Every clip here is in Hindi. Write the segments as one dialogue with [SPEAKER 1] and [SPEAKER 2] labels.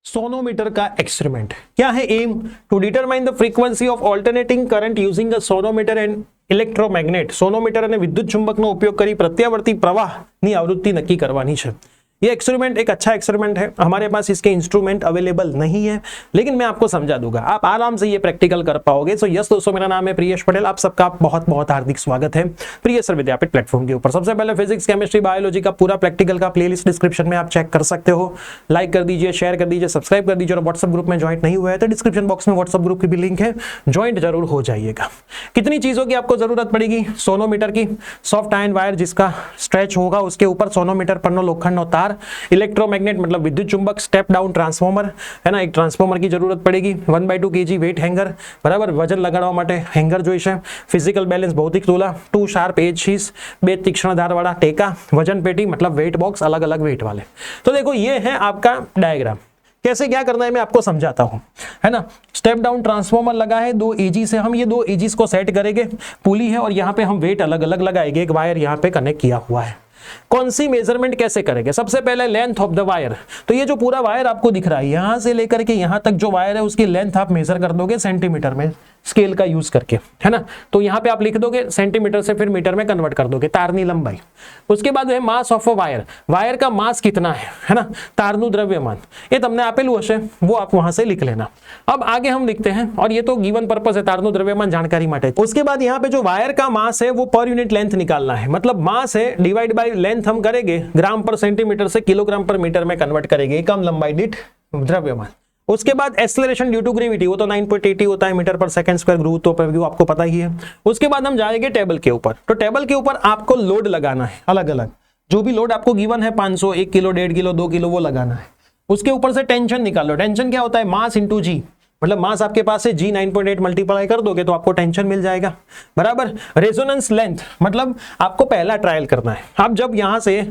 [SPEAKER 1] सोनोमीटर का एक्सपेरिमेंट क्या है? Aim to determine the frequency of alternating current using a sonometer and electromagnet. Sonometer અને વિદ્યુત ચુંબકનો ઉપયોગ કરી પ્રત્યાવર્તી પ્રવાહની આવૃત્તિ નક્કી કરવાની છે. ये एक्सपेरिमेंट एक अच्छा एक्सपेरिमेंट है. हमारे पास इसके इंस्ट्रूमेंट अवेलेबल नहीं है, लेकिन मैं आपको समझा दूंगा, आप आराम से ये प्रैक्टिकल कर पाओगे. सो यस दोस्तों, मेरा नाम है प्रियेश पटेल. आप सबका बहुत बहुत हार्दिक स्वागत है प्रिय सर विद्यापीठ प्लेटफॉर्म के ऊपर. सबसे पहले फिजिक्स, केमिस्ट्री, बायोलॉजी का पूरा प्रैक्टिकल का प्लेलिस्ट डिस्क्रिप्शन में आप चेक कर सकते हो. लाइक कर दीजिए, शेयर कर दीजिए, सब्सक्राइब कर दीजिए. और व्हाट्सएप ग्रुप में ज्वाइन नहीं हुआ है तो डिस्क्रिप्शन बॉक्स में व्हाट्सएप ग्रुप की भी लिंक है, ज्वाइंट जरूर हो जाइएगा. कितनी चीजों की आपको जरूरत पड़ेगी? सोनोमीटर की, सॉफ्ट आयन वायर जिसका स्ट्रेच होगा उसके ऊपर सोनोमीटर पर लोखंड तार, इलेक्ट्रोमैग्नेट मतलब विद्युत चुंबक, स्टेप डाउन ट्रांसफॉर्मर है ना, एक ट्रांसफॉर्मर की जरूरत पड़ेगी, 1/2 kg वेट हैंगर बराबर, वजन लगाड़वा माटे हैंगर जोईशे, फिजिकल बैलेंस भौतिक तुला, 2 शार्प एज शीस, 2 तीक्ष्ण धार वाला टेका, वजन पेटी मतलब वेट बॉक्स, अलग अलग वेट वाले. तो देखो ये है आपका डायग्राम. कैसे क्या करना है मैं आपको समझाता हूं, है ना. स्टेप डाउन ट्रांसफॉर्मर लगा है 2 एजी से, हम ये 2 एजीज को सेट करेंगे. पुली है और यहाँ पे हम वेट अलग अलग लगाएंगे. एक वायर यहाँ पे कनेक्ट किया हुआ है. कौन सी मेजरमेंट कैसे करेंगे? सबसे पहले लेंथ ऑफ द वायर. तो ये जो पूरा वायर आपको दिख रहा है, यहां से लेकर के यहां तक जो वायर है उसकी लेंथ आप मेजर कर दोगे सेंटीमीटर में, स्केल का यूज करके, है ना. तो यहां पे आप लिख दोगे सेंटीमीटर से, फिर मीटर में कन्वर्ट कर दोगे, तारनी लंबाई. उसके बाद है mass of a wire. Wire का मास कितना है ना, तारनु द्रव्यमान ये तमने आपेलू हशे, वो आप वहां से लिख लेना. अब आगे हम लिखते हैं, और ये तो गिवन पर्पस है, तारनु द्रव्यमान जानकारी माटे. उसके बाद यहाँ पे जो वायर का मास है वो पर यूनिट लेंथ निकालना है. मतलब मास है डिवाइड बाय लेंथ हम करेंगे, ग्राम पर सेंटीमीटर से किलोग्राम पर मीटर में कन्वर्ट करेंगे, एकम लंबाई दीठ द्रव्यमान. उसके बाद एक्सेलरेशन ड्यू टू ग्रेविटी, वो तो 9.80 होता है मीटर पर सेकंड स्क्वायर, गुरुत्व पर व्यू आपको पता ही है. उसके बाद हम जाएंगे टेबल के ऊपर. तो टेबल के ऊपर आपको लोड लगाना है, अलग अलग जो भी लोड आपको गिवन है, 500, 1 किलो, 1.5 किलो, 2 किलो, वो लगाना है. उसके ऊपर से टेंशन निकालो. टेंशन क्या होता है? मास इंटू जी. मतलब मास आपके पास है, जी 9.8 मल्टीप्लाई कर दोगे तो आपको टेंशन मिल जाएगा बराबर. रेजोनेंस लेंथ मतलब आपको पहला ट्रायल करना है. आप जब यहां से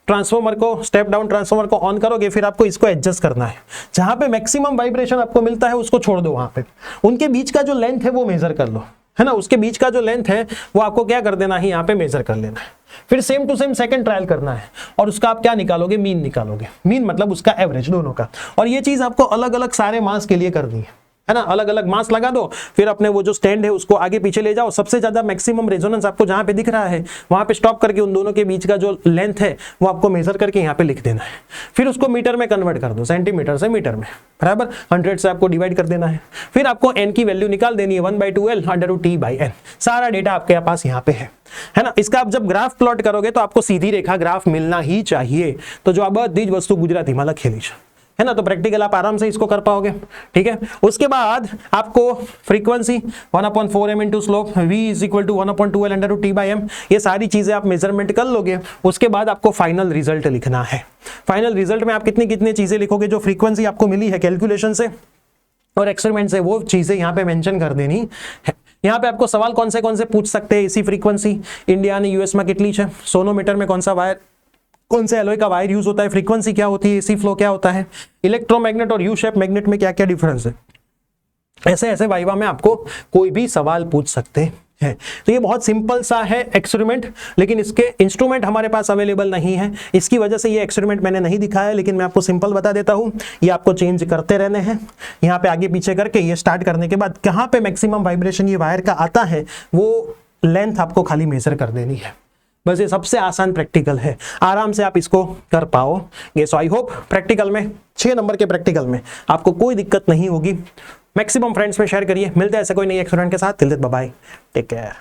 [SPEAKER 1] ट्रांसफॉर्मर को, स्टेप डाउन ट्रांसफॉर्मर को ऑन करोगे, फिर आपको इसको एडजस्ट करना है. जहां पे मैक्सिमम वाइब्रेशन आपको मिलता है उसको छोड़ दो. वहां पे उनके बीच का जो लेंथ है वो मेजर कर लो, है ना. उसके बीच का जो लेंथ है वो आपको क्या कर देना है, यहाँ पे मेजर कर लेना है. फिर same to same second trial करना है, और उसका आप क्या निकालोगे? मीन निकालोगे. मीन मतलब उसका एवरेज दोनों का. और ये चीज आपको अलग अलग सारे मास के लिए करनी है ना. अलग अलग मास लगा दो, फिर अपने वो जो स्टैंड है उसको आगे पीछे ले जाओ. सबसे ज्यादा मैक्सिमम रेजोनेंस आपको जहां पे दिख रहा है वहां पे स्टॉप करके उन दोनों के बीच का जो लेंथ है वो आपको मेजर करके यहाँ पे लिख देना है. फिर उसको मीटर में कन्वर्ट कर दो, सेंटीमीटर से मीटर में बराबर. 100 से आपको डिवाइड कर देना है. फिर आपको n की वैल्यू निकाल देनी है, 1/2L√T/n. सारा डेटा आपके पास यहाँ पे है ना. इसका आप जब ग्राफ प्लॉट करोगे तो आपको सीधी रेखा ग्राफ मिलना ही चाहिए. तो जो अब बधी वस्तु गुजराती में लखेली है ना, तो प्रैक्टिकल आप आराम से इसको कर पाओगे. ठीक है. उसके बाद आपको frequency 1/4 m into slope, v = 1/2L√T/m. ये सारी चीजें आप मेजरमेंट कर लोगे. उसके बाद आपको फाइनल रिजल्ट लिखना है. फाइनल रिजल्ट में आप कितनी कितनी चीजें लिखोगे, जो फ्रीक्वेंसी आपको मिली है कैलकुलेशन से और एक्सपेरिमेंट से, वो चीजें यहाँ पे मेंशन कर देनी है. यहाँ पे आपको सवाल कौन से पूछ सकते हैं. इसी फ्रीक्वेंसी इंडिया ने यूएस में कितनी है, सोनोमीटर में कौन सा वायर, कौन से एलॉय का वायर यूज होता है, फ्रीक्वेंसी क्या होती है, एसी फ्लो क्या होता है, इलेक्ट्रोमैग्नेट और यू शेप मैग्नेट में क्या क्या डिफरेंस है. ऐसे ऐसे वाइवा में आपको कोई भी सवाल पूछ सकते हैं. तो ये बहुत सिंपल सा है एक्सपेरिमेंट, लेकिन इसके इंस्ट्रूमेंट हमारे पास अवेलेबल नहीं है. इसकी वजह से ये एक्सपेरिमेंट मैंने नहीं दिखाया, लेकिन मैं आपको सिंपल बता देता हूँ. ये आपको चेंज करते रहने हैं, यहाँ पे आगे पीछे करके. ये स्टार्ट करने के बाद कहाँ पे मैक्सिमम वाइब्रेशन ये वायर का आता है वो लेंथ आपको खाली मेजर कर देनी है. बस ये सबसे आसान प्रैक्टिकल है, आराम से आप इसको कर पाओगे. सो आई होप प्रैक्टिकल में, 6 नंबर के प्रैक्टिकल में आपको कोई दिक्कत नहीं होगी. मैक्सिमम फ्रेंड्स में शेयर करिए. मिलते हैं ऐसे कोई नई एक्सपेरिमेंट के साथ. Till then bye bye, take care.